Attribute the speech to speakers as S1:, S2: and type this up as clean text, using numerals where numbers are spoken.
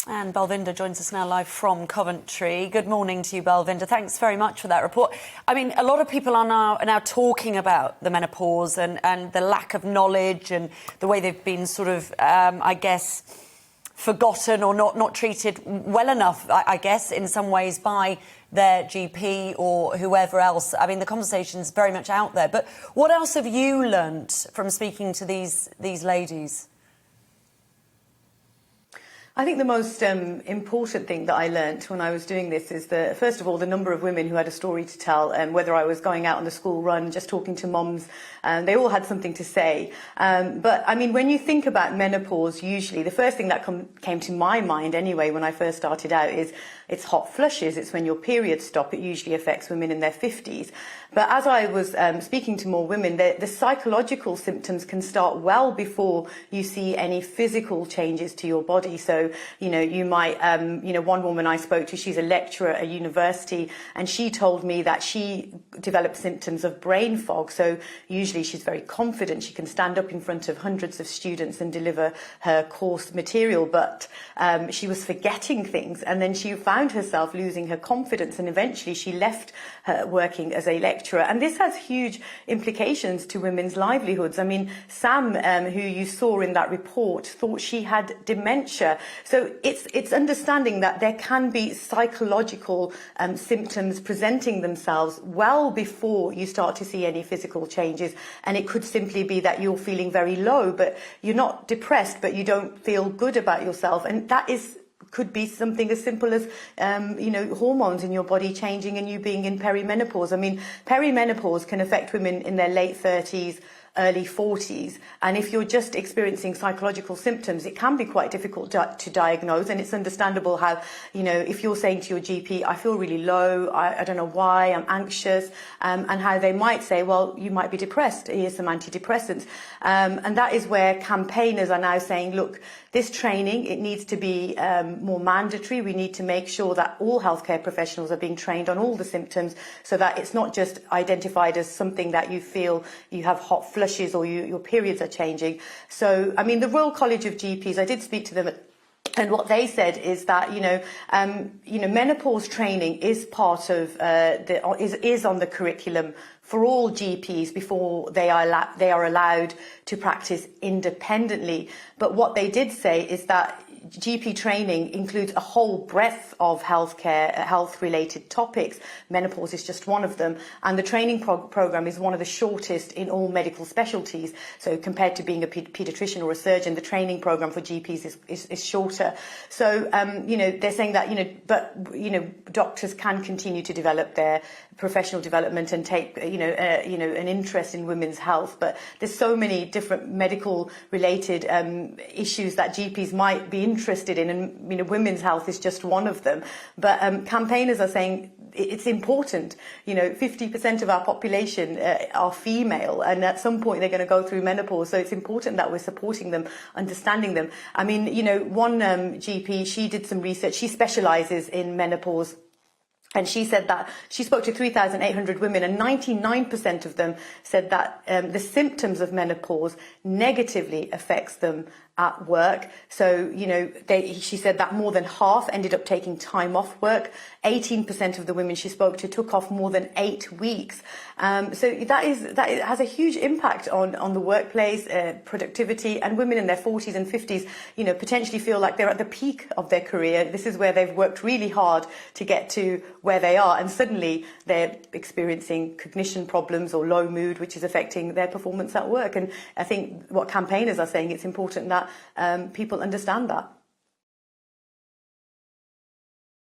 S1: And Balvinder joins us now live from Coventry. Good morning to you, Balvinder. Thanks very much for that report. I mean, a lot of people are now talking about the menopause and the lack of knowledge and the way they've been sort of, I guess, forgotten or not treated well enough, I guess, in some ways by their GP or whoever else. I mean, the conversation's very much out there. But what else have you learnt from speaking to these ladies?
S2: I think the most important thing that I learnt when I was doing this is first of all, the number of women who had a story to tell, whether I was going out on the school run, just talking to mums, they all had something to say. But I mean, when you think about menopause, usually the first thing that came to my mind anyway when I first started out is it's hot flushes. It's when your periods stop. It usually affects women in their 50s. But as I was speaking to more women, the psychological symptoms can start well before you see any physical changes to your body. So, you know, you might, one woman I spoke to, she's a lecturer at a university, and she told me that she developed symptoms of brain fog. So usually she's very confident. She can stand up in front of hundreds of students and deliver her course material, but she was forgetting things. And then she found herself losing her confidence, and eventually she left working as a lecturer. And this has huge implications to women's livelihoods. I mean, Sam, who you saw in that report, thought she had dementia. So it's understanding that there can be psychological symptoms presenting themselves well before you start to see any physical changes. And it could simply be that you're feeling very low, but you're not depressed, but you don't feel good about yourself. And that could be something as simple as, hormones in your body changing and you being in perimenopause. I mean, perimenopause can affect women in their late 30s, early 40s. And if you're just experiencing psychological symptoms, it can be quite difficult to diagnose. And it's understandable how, if you're saying to your GP, I feel really low, I don't know why, I'm anxious, and how they might say, well, you might be depressed, here's some antidepressants. And that is where campaigners are now saying, look, this training, it needs to be more mandatory. We need to make sure that all healthcare professionals are being trained on all the symptoms so that it's not just identified as something that you feel you have hot flushes or your periods are changing. So, I mean, the Royal College of GPs, I did speak to them and what they said is that menopause training is part of is on the curriculum for all GPs before they are allowed to practice independently. But what they did say is that GP training includes a whole breadth of health-related topics. Menopause is just one of them, and the training program is one of the shortest in all medical specialties. So compared to being a paediatrician or a surgeon, the training program for GPs is shorter. So they're saying that doctors can continue to develop their professional development and take an interest in women's health, but there's so many different medical related issues that GPs might be interested in, and women's health is just one of them. But campaigners are saying it's important. 50% of our population are female, and at some point they're going to go through menopause, so it's important that we're supporting them, understanding them. I mean, one GP, she did some research, she specialises in menopause. And she said that she spoke to 3,800 women, and 99% of them said that the symptoms of menopause negatively affects them at work. So, she said that more than half ended up taking time off work. 18% of the women she spoke to took off more than 8 weeks. So that has a huge impact on the workplace, productivity, and women in their 40s and 50s, potentially feel like they're at the peak of their career. This is where they've worked really hard to get to where they are, and suddenly they're experiencing cognition problems or low mood, which is affecting their performance at work. And I think what campaigners are saying, it's important that people understand that.